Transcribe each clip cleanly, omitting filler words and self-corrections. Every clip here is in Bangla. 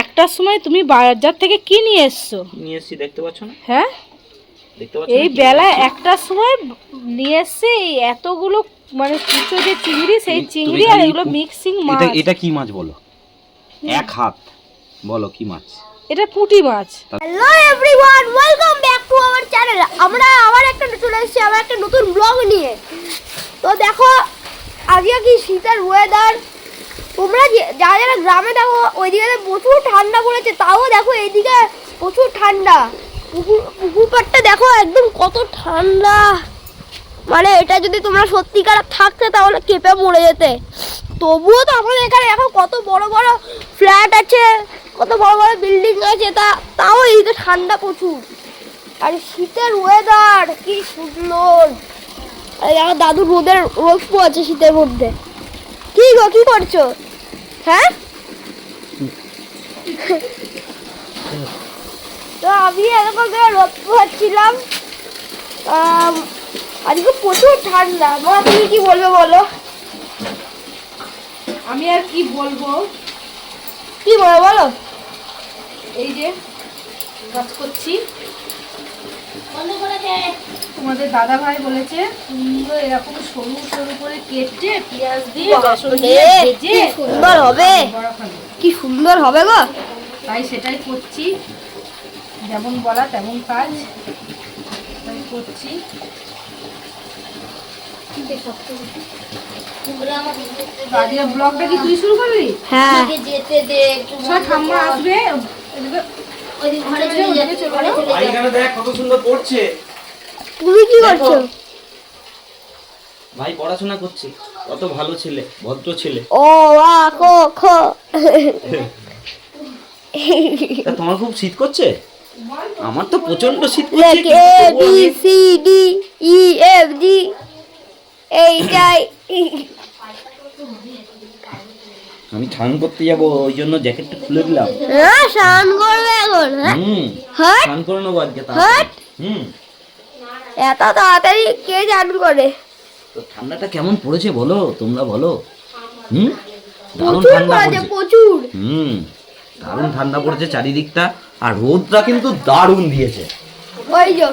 একটার সময় তুমি বাজার থেকে কি নিয়ে এসছো? নিয়ে এসছি, দেখতে পাচ্ছ না? হ্যাঁ, দেখতে পাচ্ছ এই বেলা একটার সময় নিয়ে এসছে এই এতগুলো মানে কুচো যে চিংড়ি, সেই চিংড়ি আর এগুলো মিক্সিং মাছ। এটা কি মাছ বলো? এক হাত বলো কি মাছ? এটা পুঁটি মাছ। Hello everyone, welcome back to our channel. আমরা আবার একটা চলে এসেছি আবার একটা নতুন ব্লগ নিয়ে। তো দেখো আজকে কি শীতের ওয়েদার। তোমরা যারা যারা গ্রামে দেখো ওইদিকে প্রচুর ঠান্ডা পড়েছে, তাও দেখো এইদিকে প্রচুর ঠান্ডা। পুকুর পাড়টা দেখো একদম কত ঠান্ডা, মানে এটা যদি তোমরা সত্যিকার থাকতে তাহলে কেঁপে মরে যেতে। তবুও তো আমাদের এখানে দেখো কত বড় বড় ফ্ল্যাট আছে, কত বড় বড় বিল্ডিং আছে, তাও এইদিকে ঠান্ডা প্রচুর। আর শীতের ওয়েদার কি সুন্দর। আর দাদু রোদ পোয়াচ্ছে শীতের মধ্যে। কি গো, কি করছো? হ্যাঁ, তো আমি এরকম করে রোদ পোয়াচ্ছিলাম। আজকে প্রচুর ঠান্ডা। মা তুমি কি বলবে বলো? আমি আর কি বলবো, কি বলো বলো। এই যে কাজ করছি, তোমাদের দাদা ভাই বলেছে সুন্দর এরকম সরু সরু করে কেটে পেঁয়াজ দিয়ে রসুন দিয়ে ভেজে সুন্দর হবে, কি সুন্দর হবে গো। তাই সেটাই করছি, যেমন বলা তেমন কাজ, তাই করছি। আজকের ব্লগটা কি তুই শুরু করবি? হ্যাঁ, যেতে দে একটু, সব ঠাম্মা আসবে, ওই দিন ঘরে চলে যাবে, ঘরে চলে যাবে। ভাইখানে দেখ কত সুন্দর পড়ছে। তুমি কি করছো? ভাই পড়াশোনা করছে, কত ভালো ছেলে, ভদ্র ছেলে। ও আ কো খো। তা তোমার খুব শীত করছে? আমার তো প্রচন্ড শীত করছে। লেখ A B C D E F G এইটাই। আমি স্নান করতে যাবো, ওই জন্য জ্যাকেটটা খুলে দিলাম। হ্যাঁ, স্নান করবে এখন? হ্যাঁ, স্নান করে নেবো আজকে। হ্যাট, এত তাড়াতাড়ি কে স্নান করে? তো ঠান্ডাটা কেমন পড়েছে বলো, তোমরা বলো। দারুণ প্রচুর ঠান্ডা পড়েছে, পড়েছে। প্রচুর। দারুণ ঠান্ডা পড়েছে চারিদিকটা, আর রোদটা কিন্তু দারুণ দিয়েছে। ওই যে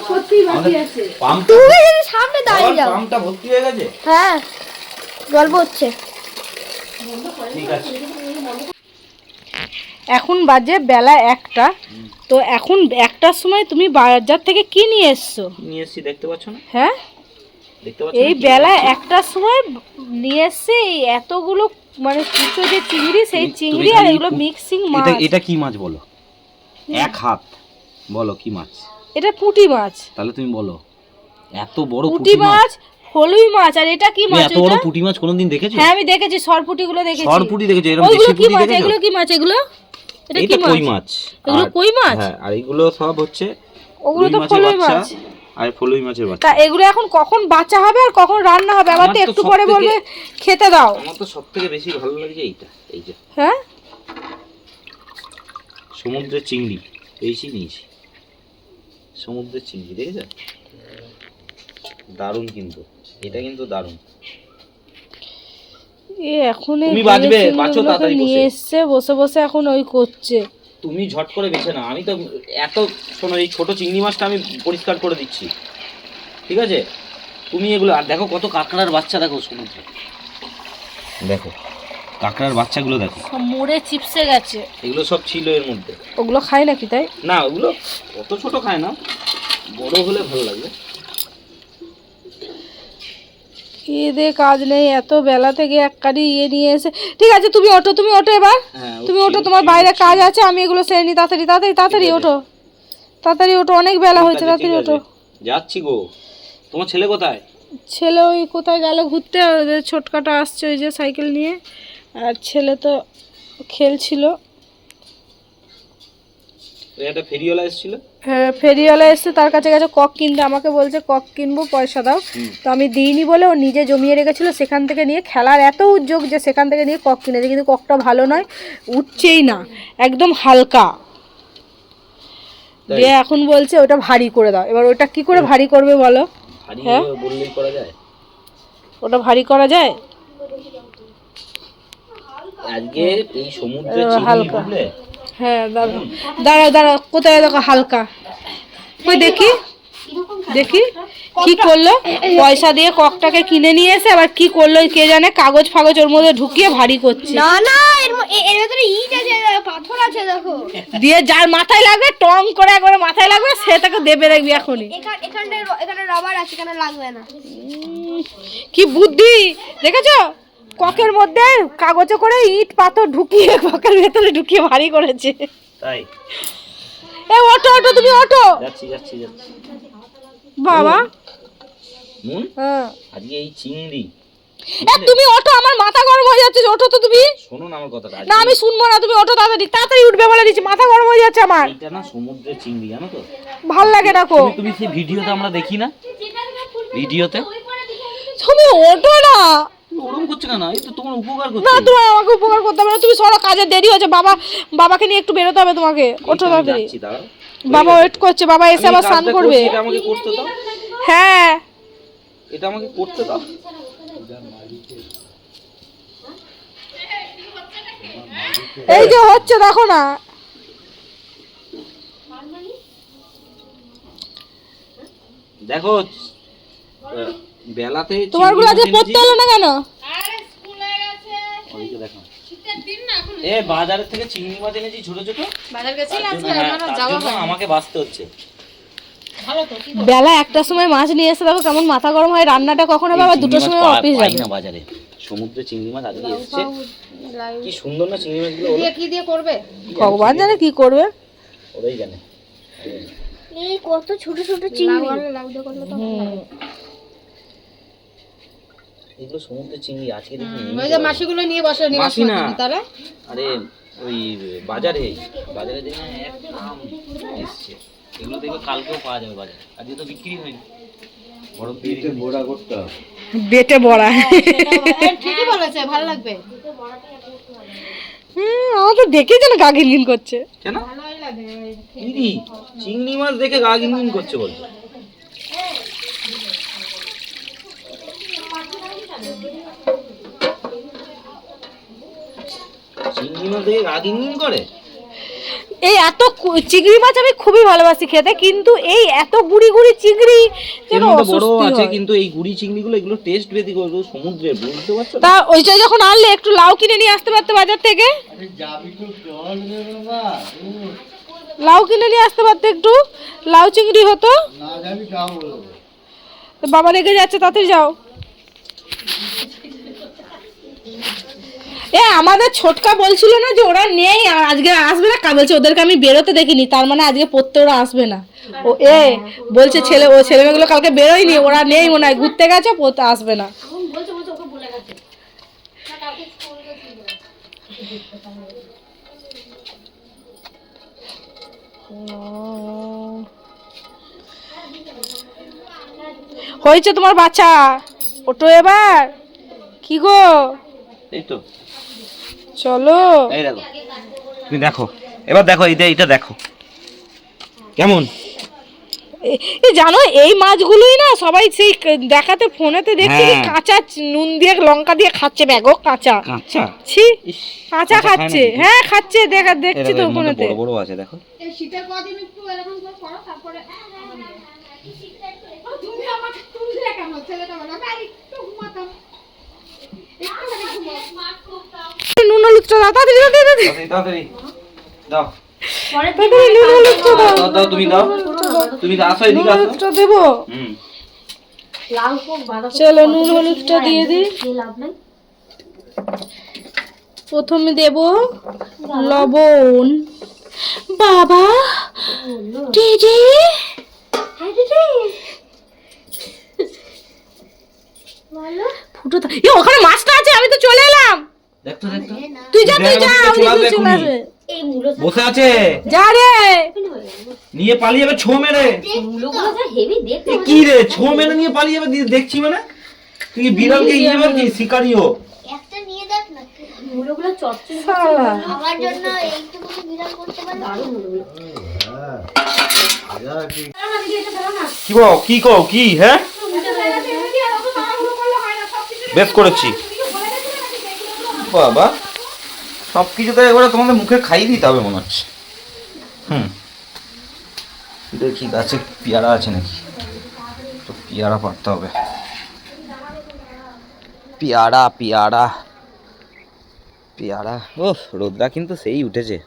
সত্যি বাকি আছে। তুমি যদি সামনে দাঁড়িয়ে যাও। পাম্পটা ভর্তি হয়ে গেছে। হ্যাঁ, গল্প হচ্ছে। ঠিক আছে। এখন বাজে বেলা 1টা। তো এখন 1টার সময় তুমি বাজার থেকে কি নিয়ে এসছো? নিয়ে এসছি, দেখতে পাচ্ছ না? হ্যাঁ, দেখতে পাচ্ছ এই বেলা 1টার সময় নিয়ে এসছে এই এতগুলো মানে কুচো যে চিংড়ি, সেই চিংড়ি আর এগুলো মিক্সিং মাছ। এটা কি মাছ বলো? এক হাত বলো কি মাছ? এটা পুঁটি মাছ। তাহলে তুমি বলো, এত বড় পুঁটি মাছ, ফলুই মাছ। আর এটা কি মাছ? এত বড় পুঁটি মাছ কোনোদিন দেখেছো? হ্যাঁ, আমি দেখেছি, সরপুঁটি গুলো দেখেছি। সরপুঁটি দেখেছো? এরকম ওইগুলো দেশি কি পুঁটি মাছ? দেখেছো? এগুলো কি মাছ? এগুলো এটা কি এটা মাছ? কই মাছ। এগুলো কই মাছ? হ্যাঁ, আর এগুলো সব হচ্ছে ওগুলো রুই তো মাছের ফলুই বাচ্চা, মাছ। আর ফলুই মাছের বাচ্চা। তা এগুলো এখন কখন বাচ্চা হবে আর কখন রান্না হবে? আবার তো আমার তো একটু পরে সবথেকে- বলবে খেতে দাও। আমার তো সবথেকে বেশি ভালো লাগছে এইটা, এই যে হ্যাঁ, সমুদ্রের চিংড়ি পেয়েছি, নিয়েছি সমুদ্রের চিংড়ি, দেখেছো? দারুণ, কিন্তু এটা কিন্তু দারুণ। এ এখন তুমি বাজবে, বাঁচো তাড়াতাড়ি নিয়ে বসে। এসছে, বসে বসে এখন ওই করছে। তুমি ঝট করে বেছে না, আমি তো এত, শোনো, এই ছোট চিংড়ি মাছটা আমি পরিষ্কার করে দিচ্ছি, ঠিক আছে? তুমি এগুলো, আর দেখো কত কাঁকড়ার বাচ্চা, দেখো সমুদ্রে, দেখো কাঁকড়ার বাচ্চাগুলো দেখো, সব মরে চিপসে গেছে। এগুলো সব ছিল এর মধ্যে। ওগুলো খায় নাকি তাই? না, ওগুলো অত ছোট খায় না, বড় হলে ভালো লাগবে। এদে কাজ নেই, এত বেলা থেকে এক কারি নিয়ে এসে। ঠিক আছে, তুমি ওঠো, তুমি ওঠো এবার। হ্যাঁ, তুমি ওঠো, তোমার বাইরে কাজ আছে, আমি এগুলো সেরে নি। তাড়াতাড়ি তাড়াতাড়ি তাড়াতাড়ি ঠিক আছে। ওঠো, তাড়াতাড়ি ওঠো, অনেক বেলা হয়েছে, তাড়াতাড়ি ওঠো। যাচ্ছি গো। তোমার ছেলে কোথায়? ছেলে ওই কোথায় গেল ঘুরতে, ওদের ছোটকাটা আসছে ওই যে সাইকেল নিয়ে, আর ছেলে তো খেলছিল। ওই একটা ফেরিওয়ালা এসেছিল। হ্যাঁ, ফেরিওয়ালা এসছে, তার কাছে গেছে কক কিনতে, আমাকে বলছে কক কিনবো, পয়সা দাও। তো আমি দিইনি বলে ও নিজে জমিয়ে রেখেছিল, সেখান থেকে নিয়ে খেলার এত উদ্যোগ যে সেখান থেকে নিয়ে কক কিনেছে, কিন্তু ককটা ভালো নয়, উঠছেই না, একদম হালকা। দিয়ে এখন বলছে ওটা ভারী করে দাও। এবার ওটা কি করে ভারী করবে বলো? ভারী হ্যাঁ, বললেই করা যায়। ওটা ভারী করা যায়? আজকে এই সমুদ্রে চিংড়ি হালকা। বুঝলে হ্যাঁ দাঁড়াও দাঁড়াও দাঁড়াও, কোথায় দেখো হালকা, ওই দেখি দেখি কি করলো, পয়সা দিয়ে ককটাকে কিনে নিয়ে এসে আবার কি করলো কে জানে, কাগজ ফাগজ ওর মধ্যে ঢুকিয়ে ভারী করছে, না না এর ভেতরে ইট আছে, পাথর আছে দেখো। দিয়ে যার মাথায় লাগবে টং করে একবারে মাথায় লাগবে সে তাকে দেবে দেখবি এখনই। এখানে রবার আছে, এখানে লাগবে না। কি বুদ্ধি দেখেছো, ককের মধ্যে কাগজে করে ইট পাথর ঢুকিয়ে ককের ভেতরে ঢুকিয়ে ভারী করেছে। তাই এ ওঠো ওঠো তুমি ওঠো যাচ্ছি যাচ্ছি যাচ্ছি। বাবা। মুন হ্যাঁ আজকে এই চিংড়ি, এ তুমি ওঠো, আমার মাথা গরম হয়ে যাচ্ছে, ওঠো তো তুমি। শোনো না আমার কথাটা, না আমি শুনবো না, তুমি ওঠো তাড়াতাড়ি, তাড়াতাড়ি উঠবে বলে দিচ্ছি, মাথা গরম হয়ে যাচ্ছে আমার, এটা না সমুদ্রের চিংড়ি জানো তো, ভাল লাগে দেখো। তুমি সেই ভিডিওতে আমরা দেখি না, ভিডিওতে তুমি ওঠো না, ওরকম করছো কেন? এই তো তোমার উপকার না করছে। তোমার আমাকে উপকার করতে হবে না, তুমি সরো, কাজে দেরি হচ্ছে, বাবাকে নিয়ে একটু বেরোতে হবে তোমাকে, ওঠো তাড়াতাড়ি। যাচ্ছি, দাঁড়াও। বাবা ওয়েট করছে, বাবা এসে আবার স্নান কাজটা করবে। করছি, এটা আমাকে করতে দাও, হ্যাঁ এটা আমাকে করতে দাও। এই যে হচ্ছে দেখো না, দেখো বেলাতে তোমার গুলো আজকে পড়তে হলো না কেন? ওইদিকে দেখো। এ বাজারের থেকে চিংড়ি মাছ এনেছি ছোট ছোট, বাজার গেছি তার জন্য আমাকে বাঁচতে হচ্ছে। বেলা একটার সময় মাছ নিয়ে এসে দেখো কেমন মাথা গরম হয়, রান্নাটা কখন হবে, আবার দুটোর সময় অফিস পাই যাবে। না বাজারে, সমুদ্রে চিংড়ি মাছ আজকে এসেছে, কি সুন্দর না চিংড়ি মাছগুলো, কি দিয়ে করবে ভগবান জানে কি করবে। ওরাই জানে। এই কত ছোট ছোট চিংড়ি। এগুলো সমুদ্রের চিংড়ি আজকে দেখি ওই যে মাসিগুলো নিয়ে বসে মাসি না, আরে ওই বাজারে দেখি না এক দাম এসছে, এগুলো দেখবে কালকেও পাওয়া যাবে বাজারে, আজকে তো বিক্রি হয়নি, বরফ দিয়ে রেখে বড়া করতে হবে, বেটে বড়া, ঠিকই বলেছে, ভালো লাগবে। আমার তো দেখেই যেন গা ঘিনঘিন করছে। কেন দিদি চিংড়ি মাছ দেখে গা ঘিনঘিন করছে বলছে? চিংড়ি মাছ দেখে গা ঘিনঘিন করে? এই এত চিংড়ি মাছ আমি খুবই ভালোবাসি খেতে, কিন্তু এই এত গুড়ি গুড়ি চিংড়ি যেন এর মধ্যে বড় অস্বস্তি আছে, হয়। কিন্তু এই গুড়ি চিংড়িগুলো এগুলো টেস্ট বেশি করে সমুদ্রের, বুঝতে পারছো না? তা ওইটা যখন আনলে একটু লাউ কিনে নিয়ে আসতে পারতে বাজার থেকে, লাউ কিনে নিয়ে আসতে পারতে, একটু লাউ চিংড়ি হতো। তো বাবা রেগে যাচ্ছে, তাড়াতাড়ি যাও। এ আমাদের ছোটকা বলছিল না যে ওরা নেই আর আজকে আসবে না, বলছে ওদেরকে আমি বেরোতে দেখিনি, তার মানে আজকে পড়তে ওরা আসবে না। ও বলছে ছেলে মেয়েগুলো কালকে বেরোয়নি, ওরা নেই মনে হয়, ঘুরতে গেছে, পড়তে আসবে না। হয়েছে তোমার বাচ্চা, ওটো এবার। কি গো এই তো চলো, এই দেখো, তুমি দেখো এবার, দেখো এইটা দেখো কেমন। জানো এই মাছগুলোই না সবাই সেই দেখাতে ফোনেতে দেখছি হ্যাঁ। কাঁচা নুন দিয়ে লঙ্কা দিয়ে খাচ্ছে, ব্যাগও কাঁচা, আচ্ছা ছি ইস, কাঁচা খায় খাচ্ছে, নাকি? হ্যাঁ খাচ্ছে, দেখছি তো এর মধ্যে ফোনেতে। বড় বড় আছে দেখো। নুন হলুদটা দাও, তাড়াতাড়ি দাও, তাড়াতাড়ি তাড়াতাড়ি দাও, তাড়াতাড়ি নুন হলুদটা দাও, দাও তুমি দাও, তুমি আসো এদিকে আসো। হলুদটা দেবো। চলো নুন হলুদটা দিয়ে দিই। প্রথমে দেব লবণ। বাবা দিদি, ফুটো ওখানে মাছটা আছে, আমি তো চলে এলাম। দেখতো তুই যা তুই যা, চলে আসবে চলে এক্ষুনি। আসবে। বসে আছে, যা রে, নিয়ে পালিয়ে যাবে ছো মেরে। এ কি রে, ছো মেরে নিয়ে পালিয়ে যাবে, দেখছি মানে তুই বিড়ালকে ইয়ে বলছিস, শিকারিও। একটা নিয়ে দেখ না, শালা। আমার জন্য এইটুকু বিড়াল করতে পারবে। কি বল, কি কও, কি হ্যাঁ বেশ করেছি বাবা। সব কিছু তো একবারে তোমাদের মুখে খাইয়ে দিতে হবে মনে হচ্ছে। দেখি গাছে পেয়ারা আছে নাকি, তো পেয়ারা পাড়তে হবে। পেয়ারা পেয়ারা পেয়ারা। ও রোদটা কিন্তু সেই উঠেছে।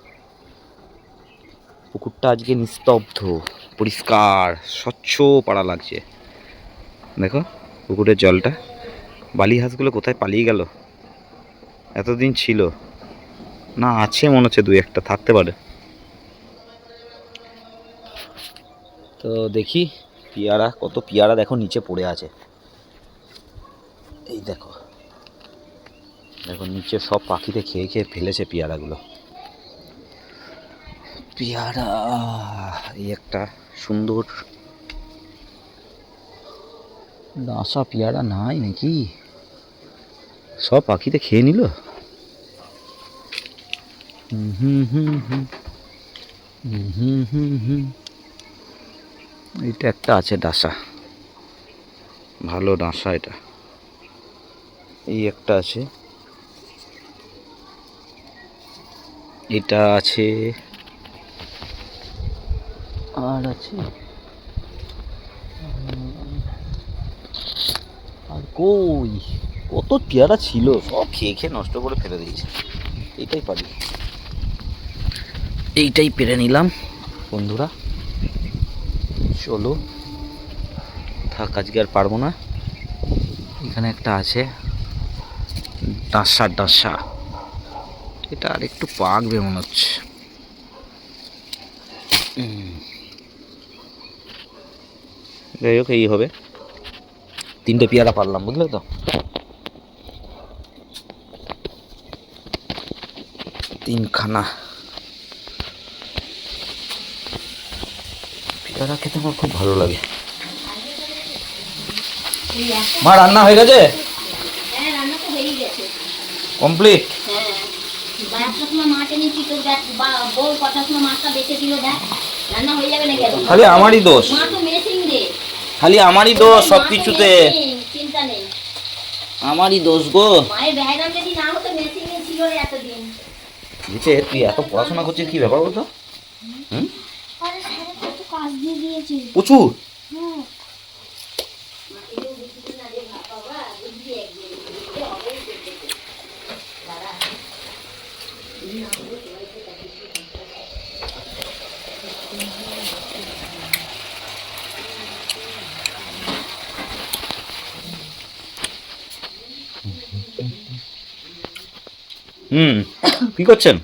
পুকুরটা আজকে নিস্তব্ধ, পরিষ্কার, স্বচ্ছ পাড়া লাগছে। দেখো পুকুরের জলটা। বালি হাঁসগুলো কোথায় পালিয়ে গেল? এতদিন ছিল না, আছে মনে হচ্ছে, 2-1টা থাকতে পারে। তো দেখি পেয়ারা, কত পেয়ারা দেখো নিচে পড়ে আছে। এই দেখো দেখো নিচে সব পাখিতে খেয়ে খেয়ে ফেলেছে পেয়ারাগুলো। পেয়ারা, এই একটা সুন্দর ডাঁসা পেয়ারা নাই নাকি? সব পাখিতে খেয়ে নিল। এইটা একটা আছে ডাঁসা, ভালো ডাঁসা এটা। এই একটা আছে, এটা আছে, আর আছে, আর কই কত পেয়ারা ছিল, সব খেয়ে খেয়ে নষ্ট করে ফেলে দিয়েছে। এইটাই পারি, এইটাই পেরে নিলাম বন্ধুরা। চলো থাক, আজকে আর পারবো না। এখানে একটা আছে ডাঁসা ডাঁসা, এটা আর একটু পাকবে মনে হচ্ছে। যাই হোক, এই হবে। 3টে পেয়ারা পারলাম, বুঝলে তো? 3খানা পেয়ারা খেতে আমার খুব ভালো লাগে। মা রান্না হয়ে গেছে? হ্যাঁ, রান্না তো হয়েই গেছে। কমপ্লিট? হ্যাঁ, একটা সময় মাছ এনেছি, তো দেখ বউ কটার সময় মাছটা বেঁচে দিল, দেখ রান্না হয়ে যাবে নাকি? খালি আমারই দোষ, মা তো মেশিন রে, খালি আমারই দোষ সব কিছুতে, চিন্তা নেই। আমারই দোষ গো। মায়ের ব্যায়াম যদি না হতো, মেশিন ছিল রে এতদিন। বুঝছে, তুই এত পড়াশোনা করছিস, কি ব্যাপার বলতো? আরে স্যার কত কাজ দিয়ে দিয়েছে। প্রচুর। কি করছেন?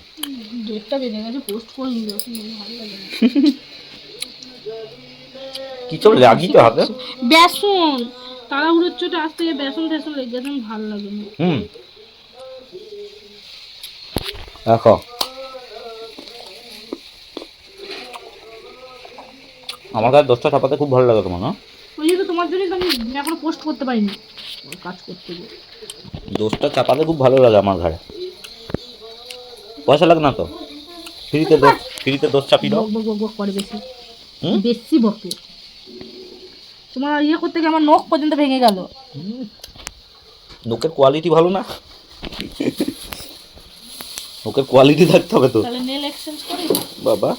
ডেটটা বেজে গেছে, পোস্ট করে নিল, ভালো লাগে না। কি চল লাগি তো হাতে। বেসন তাড়াহুড়োর চোটে আজ থেকে বেসন টেসন লেগে গেছে, ভালো লাগে না। দেখো আমার কাছে 10টা ছাপাতে খুব ভালো লাগে তোমার, না? ওই জন্য তোমার জন্য তো আমি এখনো পোস্ট করতে পারিনি, কাজ করতে গিয়ে। 10টা চাপাতে খুব ভালো লাগে আমার ঘরে। পয়সা লাগে না তো, ফ্রিতে 10 চাপি দাও। বক বক বক করে বেশি, বেশি বকে। তোমার ইয়ে করতে গিয়ে আমার নখ পর্যন্ত ভেঙে গেল। নোকের কোয়ালিটি ভালো না, নোকের কোয়ালিটি থাকতে হবে তো। তাহলে নেল এক্সচেঞ্জ করি বাবা।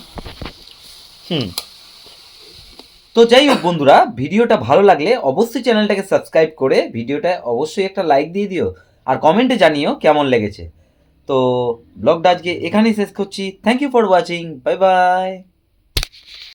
তো যাই হোক বন্ধুরা, ভিডিওটা ভালো লাগলে অবশ্যই চ্যানেলটাকে সাবস্ক্রাইব করে ভিডিওটা অবশ্যই একটা লাইক দিয়ে দিও, আর কমেন্টে জানিও কেমন লেগেছে। তো ব্লগটা আজকে এখানেই শেষ করছি। Thank you for watching, bye by.